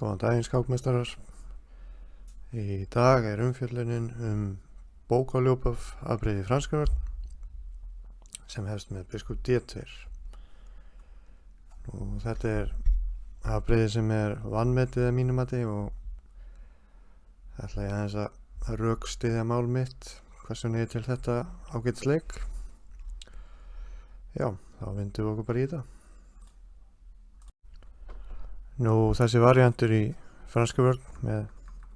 Góðan daginn skákmeistarar. Í dag er umfjöllunin bókaljópaf afbrigði franskavörn sem hefst með biskup D2. Og þetta er afbrigði sem er vanmetið að mínu mati og ætla ég aðeins að rökstyðja mál mitt hversu niður til þetta ágætisleik. Já, þá vindum við okkur bara í þetta. Nú, þessi variantur í franska vörn með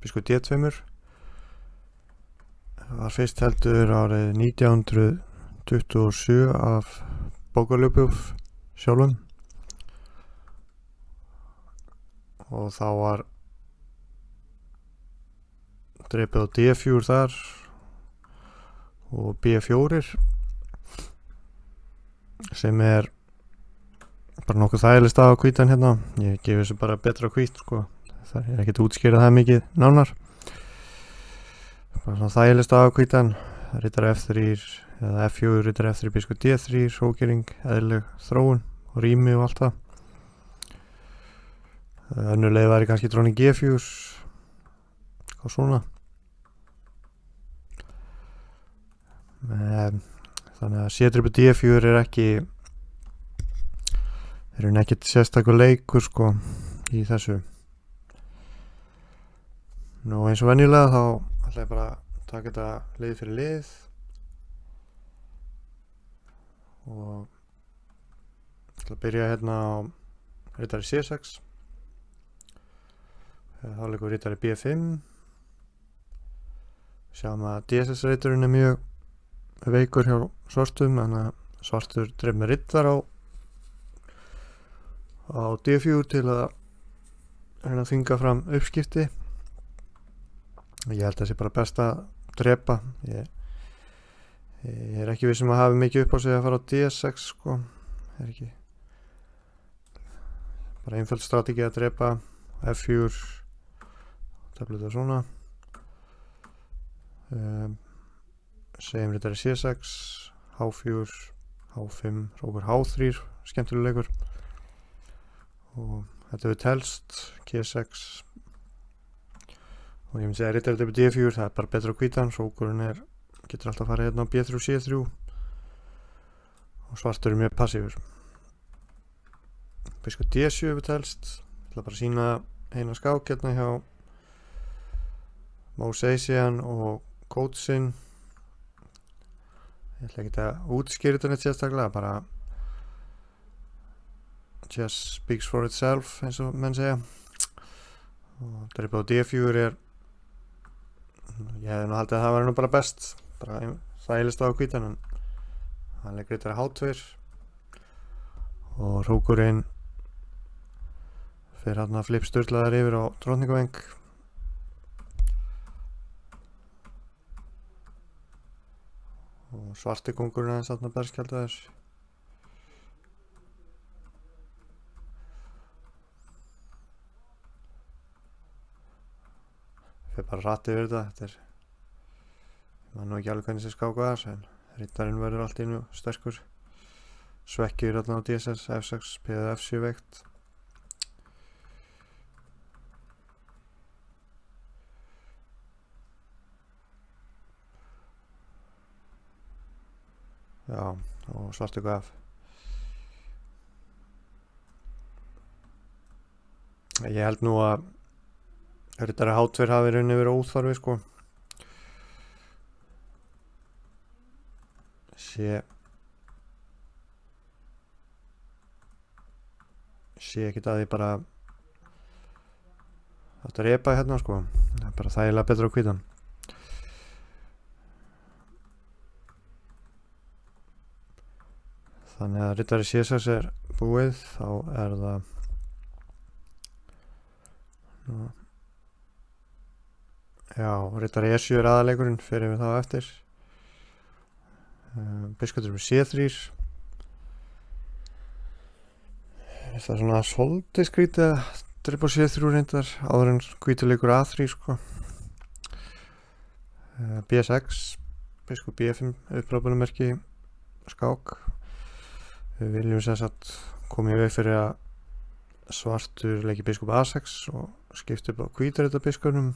biskup D2 var fyrst heldur árið 1927 af bókaljópaf sjálfum og þá var drepið á D4 þar og B4 sem er bara nokkuð þægileg stað á hvítan hérna. Ég gefi þessu bara betra hvít sko. Það er ekkert útskýrað það mikið nánar. Bara svona þægileg stað á hvítan. Riddari F3 eða F4, riddari F3, biskup D3, hrókering, eðlileg þróun og rými og allt það. Önnur leið væri kannski dróning G4 og svona. Þannig að C-triple D4 er ekki ekkert sérstakur leikur sko í þessu. Nú eins og venjulega þá ætla ég bara að taka þetta lið fyrir lið og ætla að byrja hérna á riddari C6. Þá leikur riddari B5. Sjáum að DSS riddarinn er mjög veikur hjá svartum, þannig að svartur dreif með riddar á D4 til að reyna að þvinga fram uppskipti. Ég held að það sé bara best að drepa. Ég er ekki viss að hafa mikið upp á sig að fara á D6 sko. Er ekki bara einföld strategi að drepa. F4 tefla þetta svona. Segjum riddari C6, H4, H5, rókur H3, skemmtileg leikur. Og þetta við telst G6 og ég myndi segja riddari D4, það er bara betra á hvítan. Rókurinn getur alltaf að fara hérna á B3, C3 og svartur er mjög passífur. Biskup D7 við telst. Ég ætla bara að sína eina skák hérna hjá Moseisian og Coaching. Ég ætla ekki að útskýra þetta neitt sérstaklega, bara just speaks for itself eins og menn segja. Og drepið á D4 ég hefði nú haldið að það var nú bara best, bara þægilegst á hvítan, en hann leikur riddari H2 og hrókurinn fyrir hann að flip sturlaðar yfir á drottningaveng. Og svarti kóngurinn aðeins þarna berskjaldaður. Fyrir bara rætt yfir þetta. Ég man nú ekki alveg hvernig þessi skák var, en riddarinn verður allt í einu sterkur. Svekkjur þarna á DSS, F6, P eða F7 veikt. Já, og svartu gaf. Ég held nú að riddari H2 hafi rauninni verið óþarfi sko. Sé ekkert að því bara að drepa hérna sko. Það er bara þægilega betra á hvítan. Þannig að riddari C6 er búið, þá er það já, riddari E7 er aðaleikurinn fyrir við þá eftir. biskutur með C3. Það er svona svolítið skrítið að drepa C3 reyndar áður en hvítur leikur A3 sko. B6, biskup B5 upprápunumerki skák. Við viljum sem sagt koma í veg fyrir að svartur leiki biskup A6 og skipta upp á hvíturrita biskupnum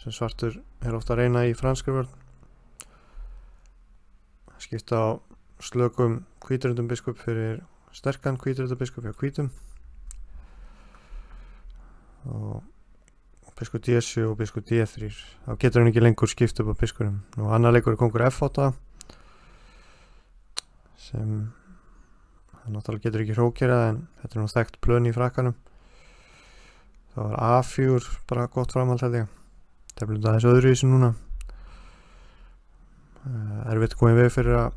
sem svartur ofta að reyna í franskri vörn. Skipta á slökum hvíturritum biskup fyrir sterkan hvíturrita biskup hjá hvítum og biskup D7 og biskup D3. Þá getur hann ekki lengur skipt upp á biskupnum. Nú annar leikur er kongur F8 sem hann náttúrulega getur ekki hrókerað en þetta er nú þekkt plön í frakkanum. Það var A4 bara gott framhald held ég. Teflum það þessu öðruvísi núna. Erfitt komið veg fyrir að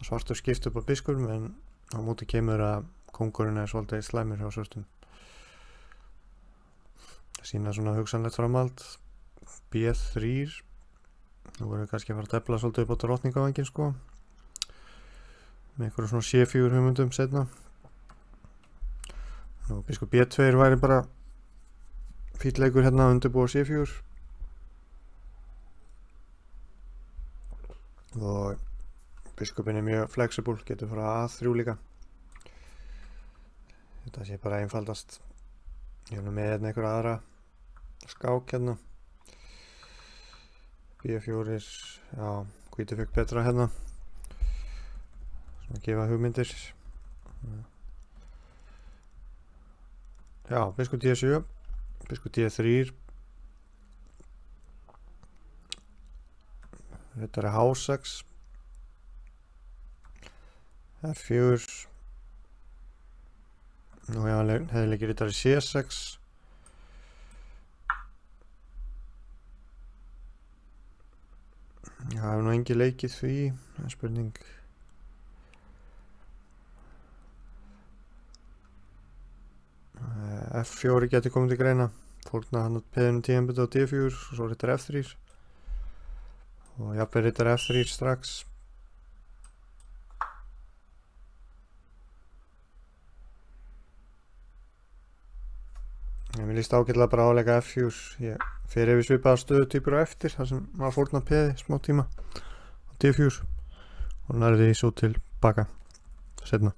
svartur skipt upp á biskupnum en á móti kemur að kóngurinn er svolítið slæmur hjá svörtum. Það sína svona hugsanlegt framhald. B3. Nú verður kannski að fara að tefla svolítið upp á drottningavænginn sko. Með einhverjum svona C4 hugmyndum setna. Nú biskup B2 væri bara fínn leikur hérna að undirbúa C4. Og biskupinn er mjög flexible, getur frá A3 líka. Þetta sé bara einfaldast. Ég er nú með hérna einhverja aðra skák hérna. B4, já, hvítur fekk betra hérna. Svona gefa hugmyndir. Já, biskup D7, biskup D3. Riddari H6. F4. Nú hefði leikið riddari C6. Já, það hefur nú engi leikið því, það er spurning. F4 geti komið til greina. Fórna hann út peðinu tíðanbyrðu á D4 og svo riddari F3. Og jafnveg riddari F3 strax. Mér líst ágætlega bara áleika F4. Ég fer yfir svipaða stöðutýpur á eftir þar sem maður fórna peði smá tíma á D4 og nærði því svo tilbaka setna.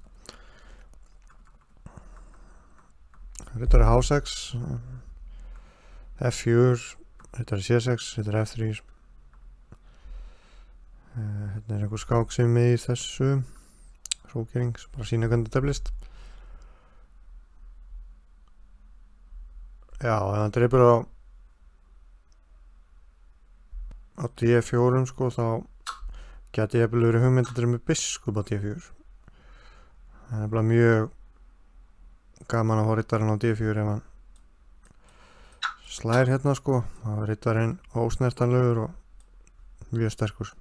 Riddari H6, F4, riddari C6, riddari F3. Hérna er einhver skák sem með í þessu hrókering sem bara sína hvernig þetta teflist. Já, ef hann dreipur á D4 sko, þá geti ég verið hugmynd að drepa með biskup á D4. Það er bara mjög gaman að fá riddarinn á D4 ef hann slær hérna sko. Það var riddarinn ósnertanlegur og mjög sterkur.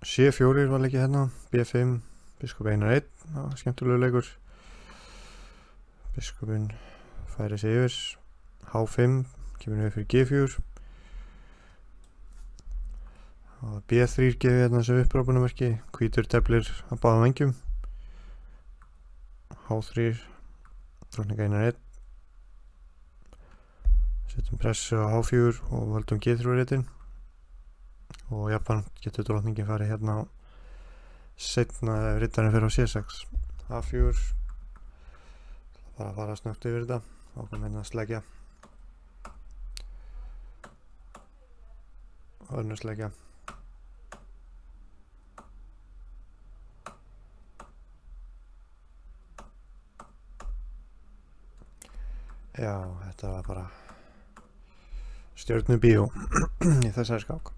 C4 var leikið hérna, B5, biskup 1-1, það var skemmtilegu leikur. Biskupinn færi sig yfir, H5, kemur við fyrir G4 og B3 gefið hérna þessu upprápunumerki, hvítur teflir á báðum vængjum, H3, drottning 1-1, setjum pressu á H4 og völdum G3 ritin og jafnframt getur drottningin farið hérna á setna ef rittarinn fyrir á C6, A4, bara að fara snögt yfir þetta og koma hérna að sleggja og önnur sleggja. Já, þetta var bara stjörnubíó í þessari skák.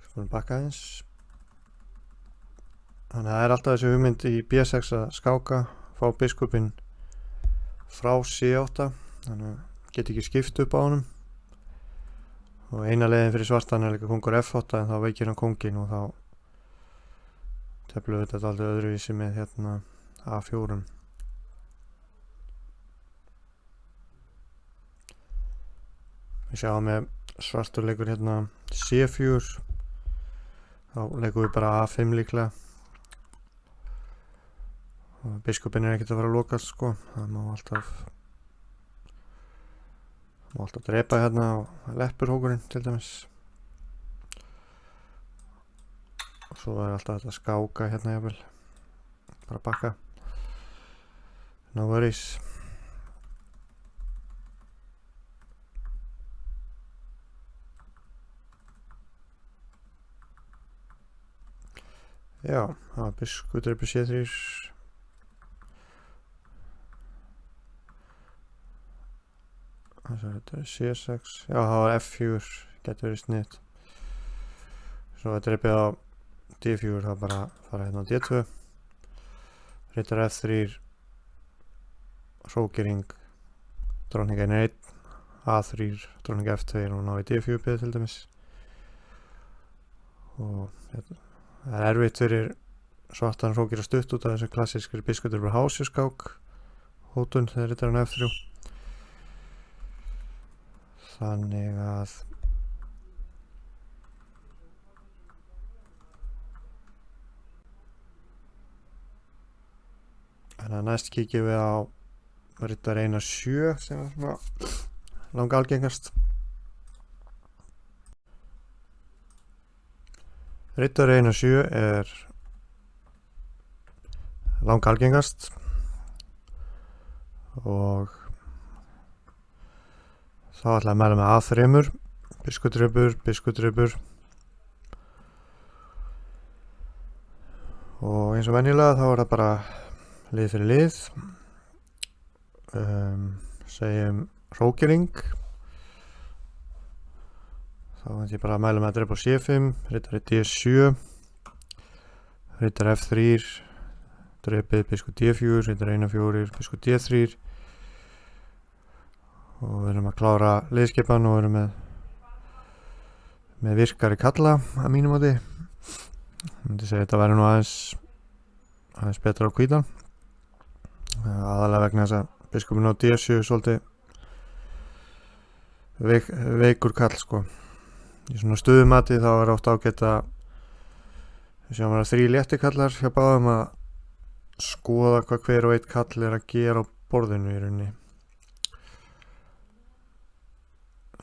Skulum bakka aðeins. Þannig að það er alltaf þessi hugmynd í B6 að skáka, fá biskupinn frá C8, þannig að geti ekki skipt upp á honum. Og eina leiðin fyrir svartan er líka kongur F8 en þá veikir hann kongin og þá teflum við þetta aldrei öðruvísi með hérna A4. Við sjáum með svartur leikur hérna C4, þá leikum við bara A5 líklega og biskupinn ekkert að fara að lokast sko, það má alltaf drepa hérna á leppurhókurinn til dæmis og svo alltaf þetta skáka hérna jafnvel, bara bakka, no worries. Já, það var biskupdreipur C3. Þetta C6. Já, það var F4. Getur verið snitt. Svo að dreipið á D4, það bara fara hérna á D2. Rittar F3. Hrókering. Dróning N1. A3. Dróning F2 og ná í D4 til dæmis. Og það erfitt fyrir svartan hrókir að stutt út af þessu klassískri biskupdreipur hásjuskák hótun þegar rittar hann F3. Þannig að næst kíkjum við á rittar 1-7 sem er svona langa algengast. Rittar 1-7 er langa algengast og þá ætla að mæla með A3, biskupdreipur og eins og venjulega þá er það bara lið fyrir lið. Segjum hrókering, þá veit ég bara að mæla með að dreipa á C5, rittar D7, rittar F3, dreipið biskup D4, rittar 1-4, biskup D3 og við erum að klára liðskipan og við erum með virkari kalla að mínum átti. Ég myndi segja að þetta væri nú aðeins betra á hvítan, aðalega vegna þess að biskupinn á D7 svolítið veikur kall sko. Í svona stöðumati þá er oft ágætt að við sjáum að 3 létti kallar hjá báðum að skoða hvað hver og einn kall er að gera á borðinu í rauninni.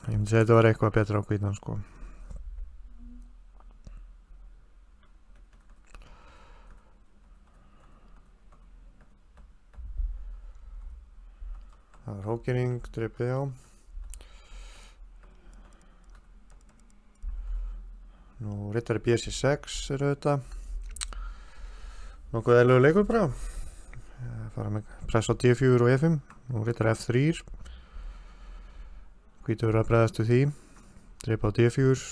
Ég myndi segja að þetta var eitthvað betra á hvítan sko. Það var hrókering, dreipið á. Nú rittari BC6 eru þetta. Nokkuð eðlilegur leikur bara. Fara með press á D4 og E5. Nú rittari F3. Hvítur að bregðast við því. Dreipa á D4.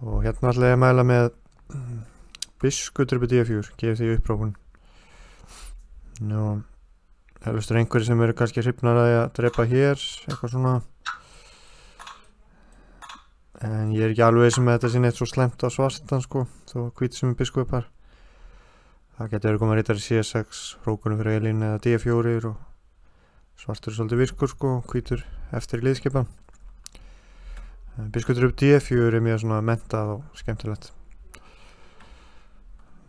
Og hérna ætla ég að mæla með biskupdreipur D4. Gefið því upprófun. Nú helvistur einhverjir sem eru kannski hrifnar að dreipa hér, eitthvað svona. En ég er ekki alveg sem að þetta sé neitt svo slæmt á svartan sko, þó hvítur sem er biskupar. Það getur verið komað rittari C6, hrókunum fyrir Elín eða D4 og svartur er svolítið virkur sko, hvítur eftir í liðskipan. Biskupdreipur D4 er mjög svona mentað og skemmtilegt.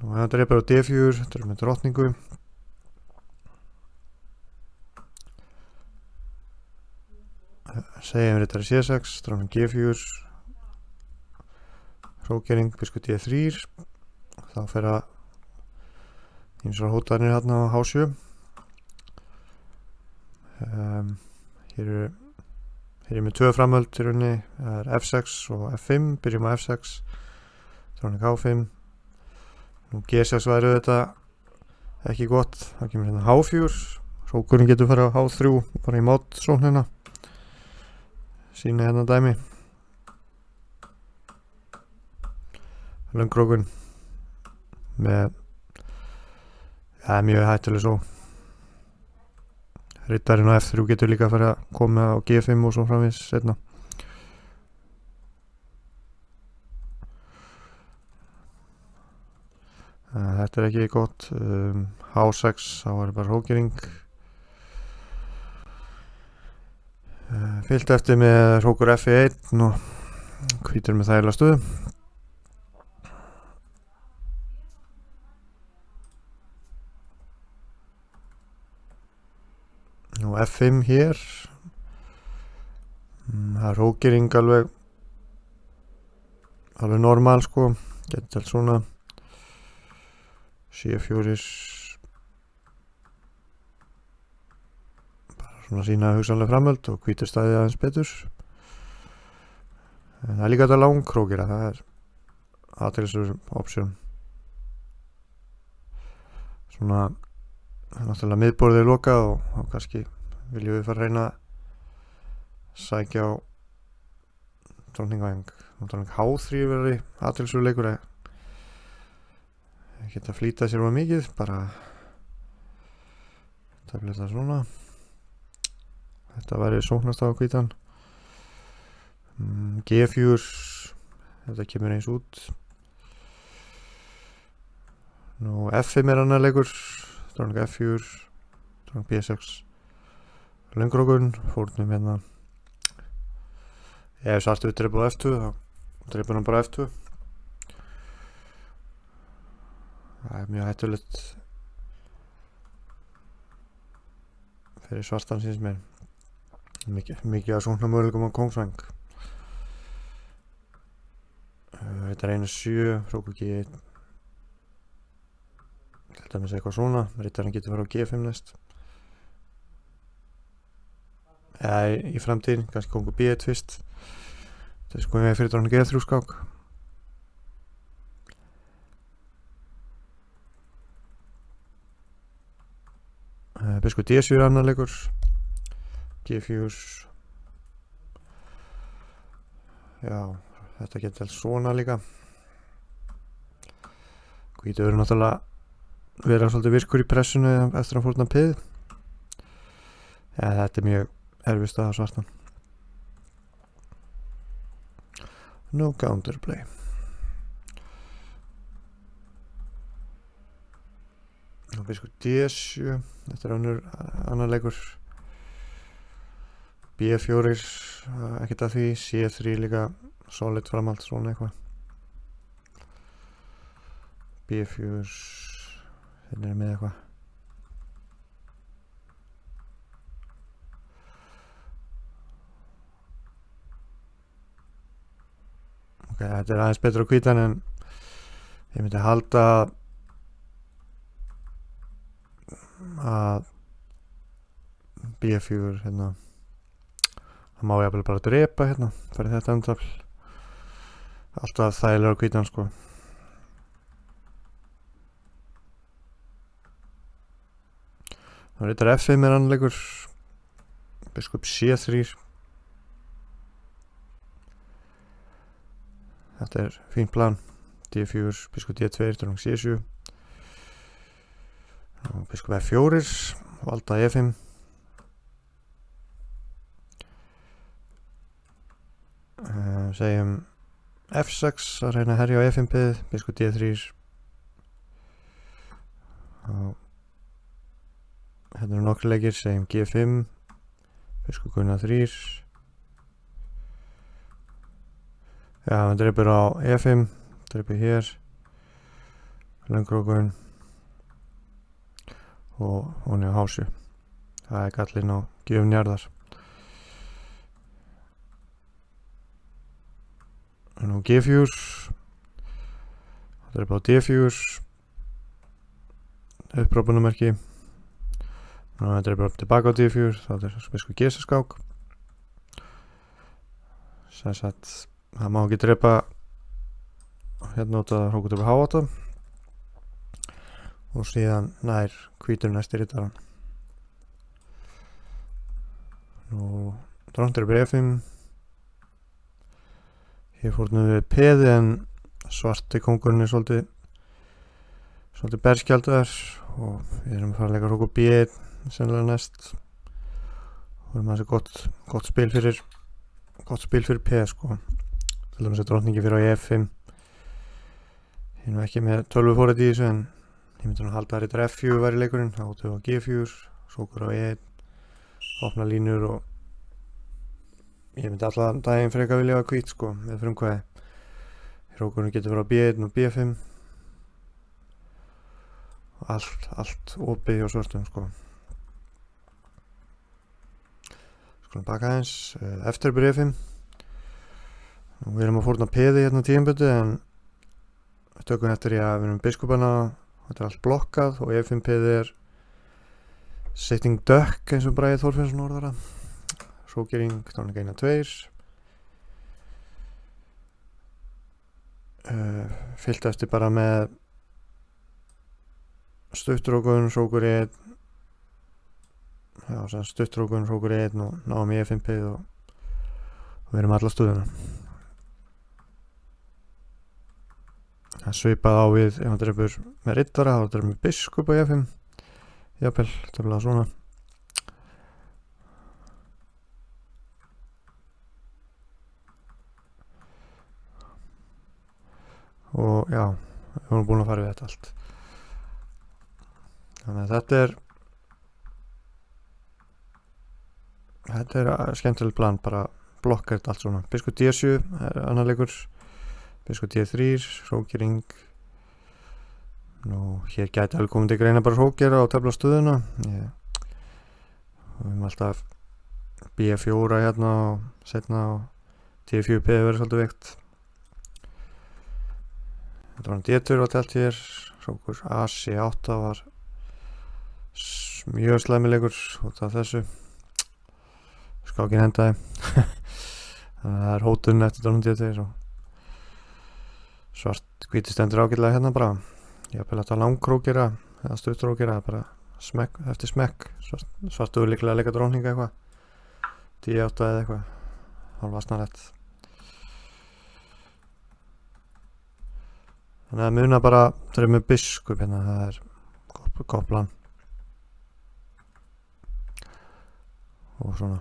Nú það dreipar á D4, þetta er með drottningu. Segjum rittari C6, dróning G4, hrókering, biskup D3, þá fer að ýmsar hótanir hérna á H7. Hér er með 2 framhöld í rauninni, það er F6 og F5, byrjum á F6, dróning H5. Nú G6 væri þetta ekki gott, það kemur hérna H4, hrókurinn getur farið á H3, bara í mótsóknina. Sína hérna dæmi. Löngrókun með mjög hættuleg svo. Rittarinn á F3 getur líka farið að koma á G5 og svo framvís setna. Þetta er ekki gott. H6, þá er bara hrókering. Fylgt eftir með hrókur F1 og hvítur með þægilega stöðu. Nú F5 hér. Það er hrókering alveg normal sko. Getur allt svona. C4 bara svona sína hugsanlega framöld og hvítur staðið aðeins betur. En það er líka þetta langhrókira, það er aðtilsur option. Svona náttúrulega miðborðið er lokað og kannski viljum við fara að reyna að sækja á drótningvæng. Náttúrulega H3 verði aðtilsur leikur að geta flýtað sér mikið, bara tefla þetta svona. Þetta væri sóknast á hvítan. G4, þetta kemur eins út. Nú F5 er annar leikur, drótning F4, drótning B6, löngrókun, fórnum hérna. Ef svartur dreipur á F2, þá dreipur hann bara F2. Það er mjög hættulegt fyrir svartan síns mér. Mikið að svona möguleikum á kóngsvæng. Þetta er 1-7, hrókur G1. Þetta með eitthvað svona, rittarinn getur farið á G5 næst. Eða í framtíðin, kannski kongur B1 fyrst. Þess komum við fyrir drótning G3 skák. Biskup D7 annar leikur. G4. Já, þetta getur alls svona líka. Hvítur verður náttúrulega vera svolítið virkur í pressunu eftir að fórna pið. Ja, þetta er mjög erfið staða svartan. No counterplay. Biskup D7, þetta er annar leikur. B4, ekkert að því. C3 líka solid framhald, svona eitthvað. B4, hérna er með eitthvað. Ok, þetta er aðeins betur á hvítan en ég myndi halda að B4 hérna, það má ég bara drepa hérna, farið þetta endafl. Alltaf þægilega á hvítan sko. Það er F5 er annleikur. Biskup C3. Þetta er fínt plan. D4, biskup D2, drótning C7. Biskup F4, valda E5. Segjum F6 að reyna að herja á E5 pið, biskup D3. Hérna eru nokkri leikir, segjum G5, biskup Gunnar 3. Já, hann dreipur á E5, dreipur hér, löngrókun og hún er á H7. Það er gallinn á gjöfn jarðar. Nú G4, það dreipur á D4, upprópunumerki. Nú það dreipur tilbaka á D4, það er biskup G6 skák. Sem sagt, það má ekki dreipa hérna út að hrókur til H8 og síðan nær hvítur næstir rittaran. Nú drótning dreipur E5. Hér fórnum við peði en svarti kóngurinn er svolítið berskjaldaður og við erum að fara að leika hrókur B1 sennilega næst. Og erum aðeins gott spil fyrir peð sko. Til dæmis að drótningi fyrir á E5. Ég er nú ekki með 12 fórið í þessu en ég myndi nú halda að rittar F4 væri leikurinn, átöfu á G4, sókur á E1, opna línur og ég myndi allan daginn frekar vilja hafa hvít sko með frumkvæði. Hrókurinn getur verið á B1 og B5 og allt opið hjá svörtum sko. Skulum baka aðeins eftir B5. Við erum að fórna peði hérna tíðinbötu en við tökum eftir í að við erum biskupana, þetta allt blokkað og E5 peði sitting duck eins og Bragi Þorfinnsson orðara. Hrókering, tónleika 1-2. Fyllt eftir bara með stuttrókun, hrókur 1 stuttrókun, hrókur 1 og náum í E5 peði og við erum alla stuðuna. Það svipað á við ef hann drefur með riddara, þá drefur með biskup á E5 jafnvel, töfla svona og já, við erum búin að fara við þetta allt. Þannig að þetta er skemmtilegt plan, bara blokkar þetta allt svona. Biskup D7 er annar leikur, biskup D3, hrókering. Nú, hér gæti alveg komið til greina bara hrókera og töfla stöðuna. Við höfum alltaf B4 hérna og setna og D4 peði verið svolítið veikt. Þetta var D2 var telt hér, hrókur AC8 var mjög slæmilegur út af þessu. Skákin hendaði. Þannig að það er hótun eftir dónum D2 og svart hvíti stendur ágætlega hérna bara. Ég hef þetta langkrókera eða stuttrókera, bara smekk eftir smekk. Svartu líklega að leika dróninga eitthvað. D8 eða eitthvað. Hálfa snarlegt. Þannig að muna bara, það er með biskup hérna, það er gott plan. Og svona.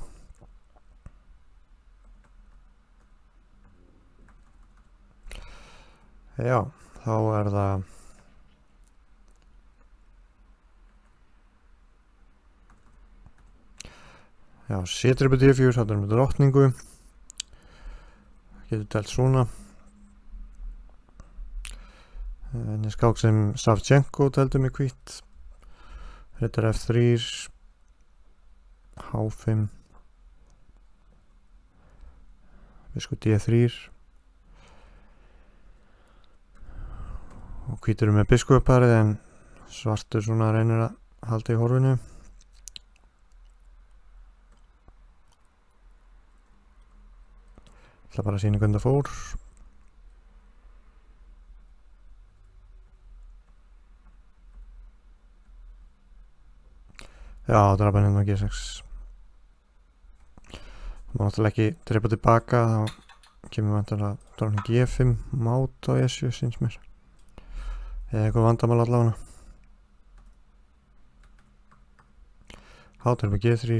Já, þá er það já, C-triple D4, þá erum við drottningu. Getur telt svona. Enni skák sem Savchenko teldi með hvítt. Riddar F3, H5, biskup D3 og hvítur með biskupparið en svartur svona reynir að halda í horfinu. Það bara að sýna hvernig það fór. Já, drapa hérna á G6. Það má náttúrulega ekki drepa tilbaka, þá kemur vantarlega dróning G5 mát á E7 síns mér. Eða eitthvað vandamál allavega. Hátur með G3.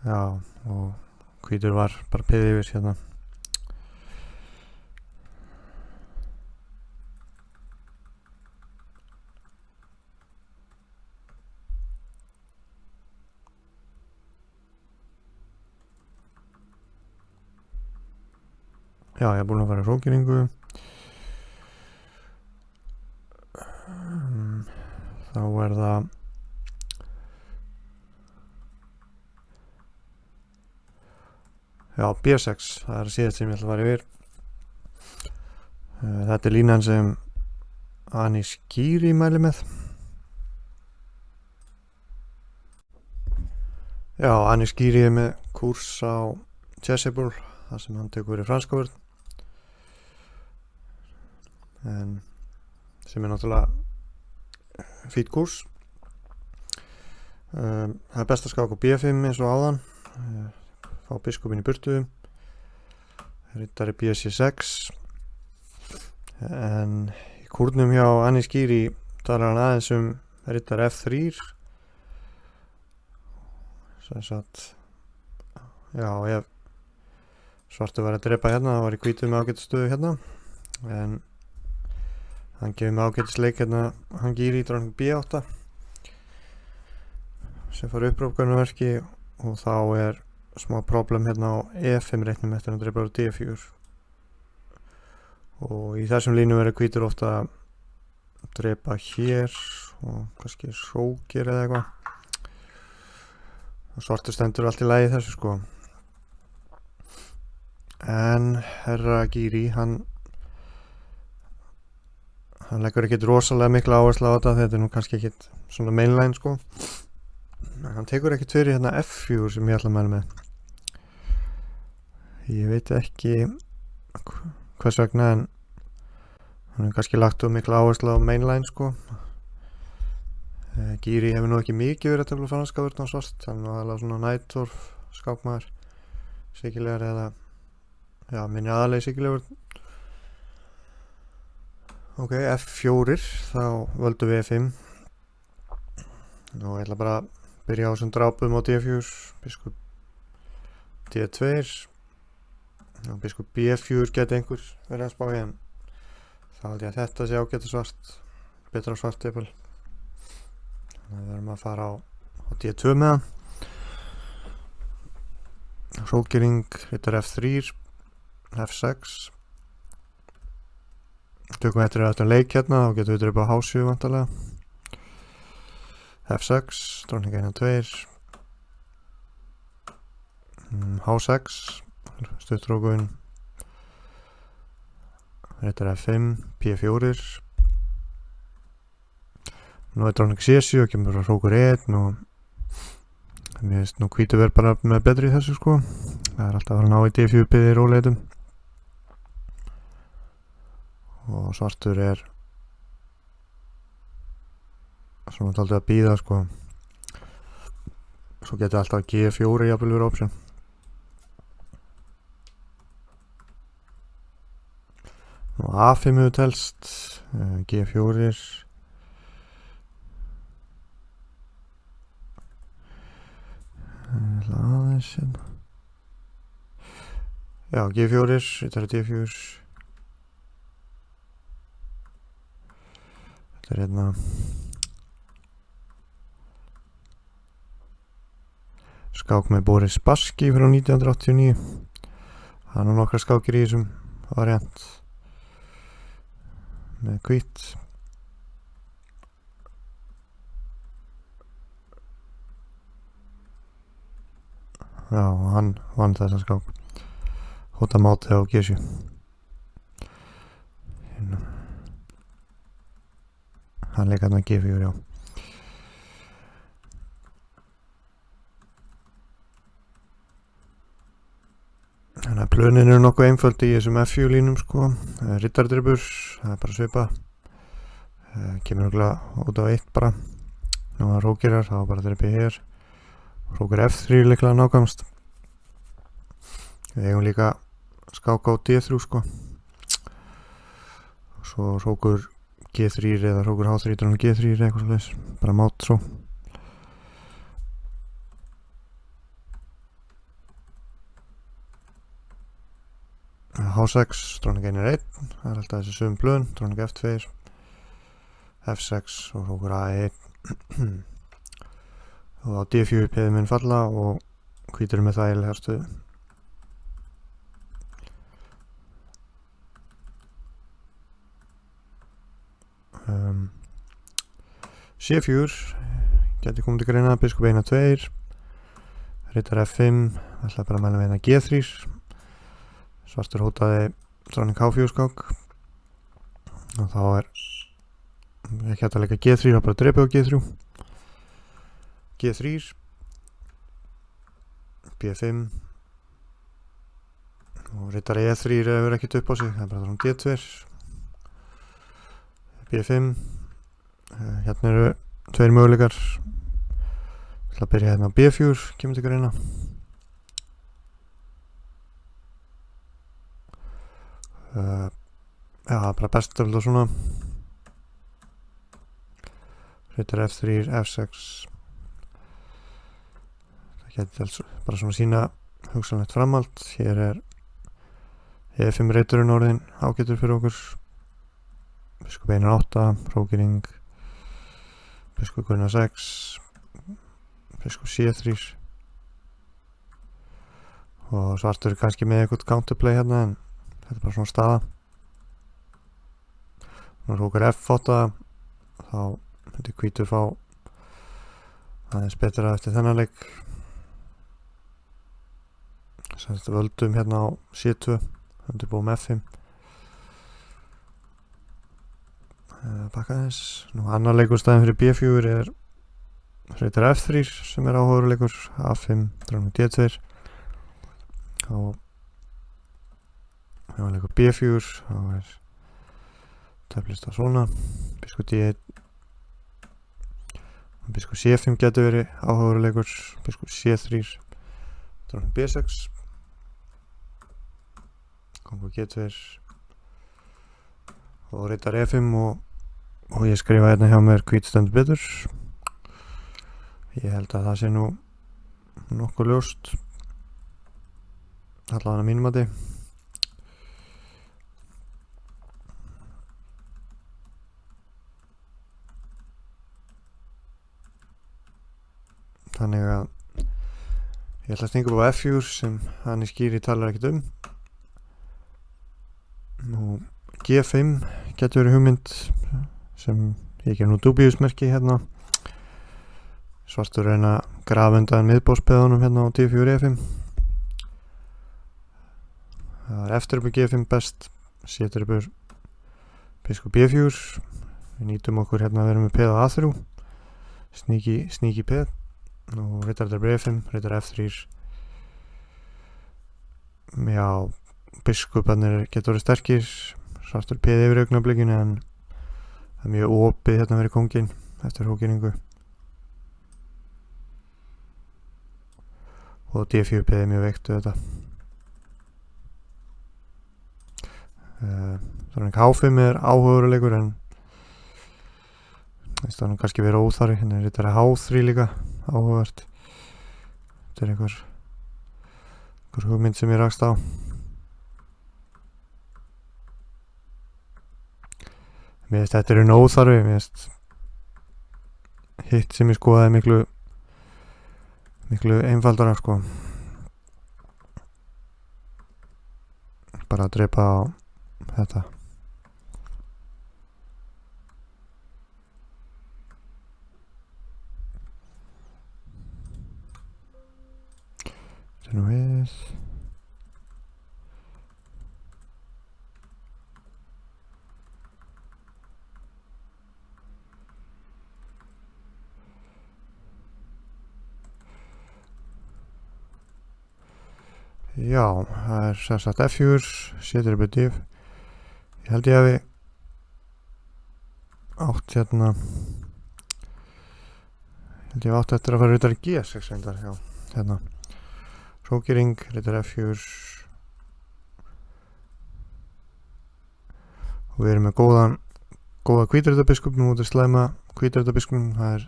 Já, og hvítur var bara peði yfir hérna. Já, ég er búin að fara í hrókeringu. Þá er það já, B6, það er síðast sem ég ætla að fara yfir. Þetta er línan sem Anis Giri mæli með. Já, Anis Giri er með kúrs á Chessable, þar sem hann tekur verið franska vörn. En sem er náttúrulega fýtt kúrs. Það er best að skáka á B5 eins og áðan. Fá biskupin í burtu. Riddari B6. En í kúrnum hjá Anis Giri talar hann aðeins riddar F3. Sem sagt, já, ef svartu var að drepa hérna, það var í hvítu með ágætisstöðu hérna. En hann gefur með ágætisleik hérna, hann Giri í dróning B8 sem fara upprófgörnverki og þá er smá problem hérna á E5 reiknum eftir að drepa á D4 og í þessum línum verður hvítur ofta að drepa hér og kannski hrókir eða eitthvað og svartur stendur allt í lagi þessu sko. En herra Giri hann leggur ekkert rosalega mikla áherslu á þetta er nú kannski ekkert svona mainline sko. Hann tekur ekkert fyrir hérna F4 sem ég ætla að mæla með. Ég veit ekki hvers vegna en hann hefur kannski lagt mikla áherslu á mainline sko. Giri hefur nú ekki mikið verið að tefla franska vörn á svart, hann er aðalega svona Nættorf skákmaður, sikilegar eða minni aðalega sikilegar. Ok, F4, þá völdum við E5 og ég ætla bara að byrja á þessum drápum á D4, biskup D2 og biskup B4 geti einhver verið að spá í en þá held ég að þetta sé ágæta svart, betra svart jafnvel. Þannig að við verðum að fara á D2 með hann. Hrókering, rittar F3, F6. Tökum eftir að leik hérna, þá getum við drepa á H7 vantarlega. F6, dróning 1 og 2. H6, stuttrókun. Rittar F5, P4. Nú er dróning C7 og kemur hrókur 1 og mér finnst nú hvítur verð bara með betri í þessu sko. Það er alltaf að fara ná í D4 byggði róleitum. Og svartur er svona taldið að bíða sko. Svo getur alltaf G4 jafnvel verið option. Nú A5 hefur telst, G4 aðeins hérna. Já, G4, þetta er D4. Þetta er hérna skák með Boris Spassky frá 1989. Hann og nokkra skákir í þessum variant með hvítt. Já, hann vann þessa skák. Hóta máti á G7. Hann leik hann að G4, já. Þannig að plönin eru nokkuð einföld í þessum F4 línum sko. Rittardribur, það er bara svipa. Kemur örugglega út á 1 bara. Nú að rókirar, þá bara dribi hér. Rókur F3 líklega nákvæmst. Við eigum líka skáka á D3 sko. Svo rókur G3 eða rókur H3 drónum G3 eitthvað svo leys. Bara mát svo. H6, dróning 1 er 1. Það er alltaf þessi sögum plön. Dróning F2. F6 og rókur A1. Og á D4 peði minn falla og hvítur með þægilega stöðu. C4 geti komið til greina, biskup 1 og 2. Rittar F5, ætlaði bara að mæla með hérna G3. Svartur hótaði dróning H4 skák og þá er ekki hægt að leika G3 og bara drepa á G3. G3 B5 og rittar E3 hefur ekkert upp á sig, það er bara svona D2 B5 hérna eru tveir möguleikar. Ég ætla að byrja hérna á B4 kemur til greina. Já, bara best að vilja svona rittar F3, F6. Það geti bara svona sína hugsanlegt framhald. Hér er E5 reiturinn orðin ágætur fyrir okkur. Biskup 1 og 8, hrókering, biskup 1 og 6, biskup C3. og svartur kannski með eitthvað counterplay hérna en þetta bara svona staða. Nú hrókar F8 þá myndi hvítur fá aðeins betra eftir þennan leik. Sérst völdum hérna á C2 undirbúum F5 bakka þess. Nú annar leikur staðin fyrir B4 er reytar F3 sem er áhugaleikur. A5 drónum D2 og leikur B4 þá er teflist á svona biskup D1 biskup C5 getur verið áhugaleikur. Biskup C3 drónum B6 kongur G2 og reytar E5 og ég skrifa hérna hjá mér hvít stendur betur. Ég held að það sé nú nokkuð ljóst allavega að mínum mati. Þannig að ég ætla að stinga upp á F4 sem hann í skýri talar ekkert Nú G5 getur verið hugmynd sem ég ger nú dubíusmerki hérna. Svartur reyna að grafa undan miðbóspeðunum hérna á D4 E5. Það er eftir upp G5 best, setur upp biskup B4. Við nýtum okkur hérna að vera með peð á A3 sníki peð og reytar E5, reytar F3. Já, biskuparnir getur verið sterkir. Svartur peð yfir augnablikinu en það er mjög opið hérna verið kóngin eftir hókeringu og D4 peð er mjög veikt þetta. Þannig H5 er áhugaleikur en það er kannski verið óþarri. Hérna er þetta H3 líka áhugavert. Þetta er einhver hugmynd sem ég rakst á. Mér finnst þetta er óþarfi. Mér finnst hitt sem ég skoðaði miklu einfaldara sko. Bara að drepa á þetta. Þetta er nú við. Já, það er sem sagt F4, setur upp div. Ég held ég hafi átt hérna eftir að fara reytar í G6 reyndar, já, hérna hrókering, reytar F4 og við erum með góða hvítreytabiskup nú út að slæma hvítreytabiskup. Það er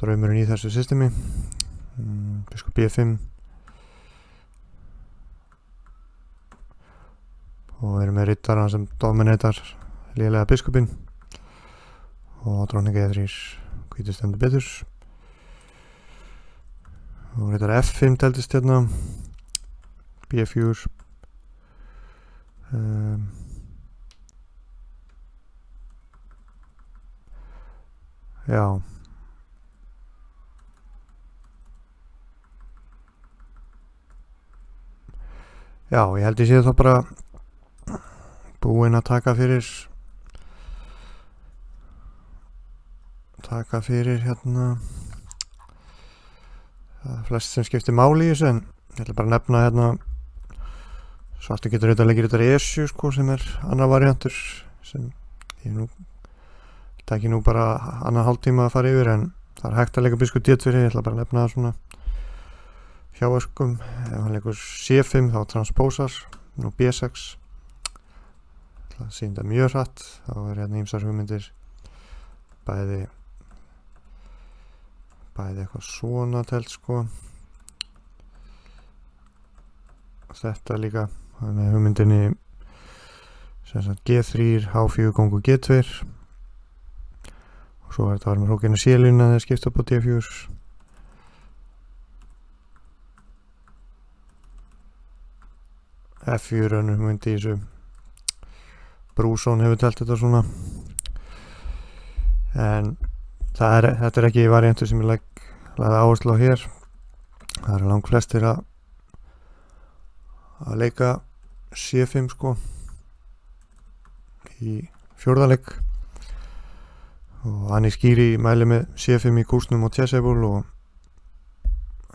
draumurinn í þessu systemi. Biskup B5 og við erum með rittaran sem dominetar lélega biskupin og dróning E3 hvítur stendur betur og rittar F5 teldist hérna B4 já Já, ég held ég sé þá bara búinn að taka fyrir hérna flest sem skiptir máli í þessu en ég ætla bara að nefna hérna svartur getur þetta leikir þetta E7 sko sem er annar variantur sem ég tæki nú bara annar hálftíma að fara yfir en það er hægt að leika biskup D2. Ég ætla bara að nefna það svona hjáverkum. Ef hann leikur C5 þá transpósar nú B6 það sýnda mjög hratt. Þá er hérna ýmsar hugmyndir bæði eitthvað svona telt sko. Þetta líka með hugmyndinni sem sagt G3, H4, kongur G2 og svo er þetta var með hrókinu C-línu að það skipta upp á D4 F4 myndi í þessu Brúson hefur telt þetta svona en þetta ekki variantur sem ég lagði áherslu á hér. Það eru langt flestir að leika C5 sko í fjórðaleik og hann skýri mæli með C5 í kúrsnum og chessable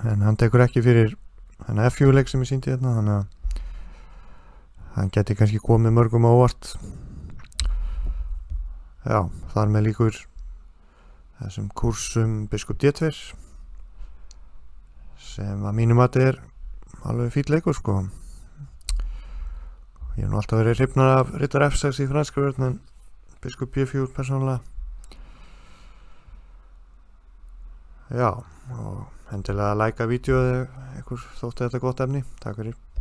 en hann tekur ekki fyrir hann F4 leik sem ég sýndi hérna þannig að hann geti kannski komið mörgum á óvart. Já, þar með líkur þessum kúrsum biskop D2 sem að mínum mati alveg fínn leikur sko. Ég hef nú alltaf verið hrifnar af rittar F6 í franska vörn en biskop B4 persónulega. Já, og endilega like vídeóið ef ykkur þótti þetta gott efni. Takk fyrir.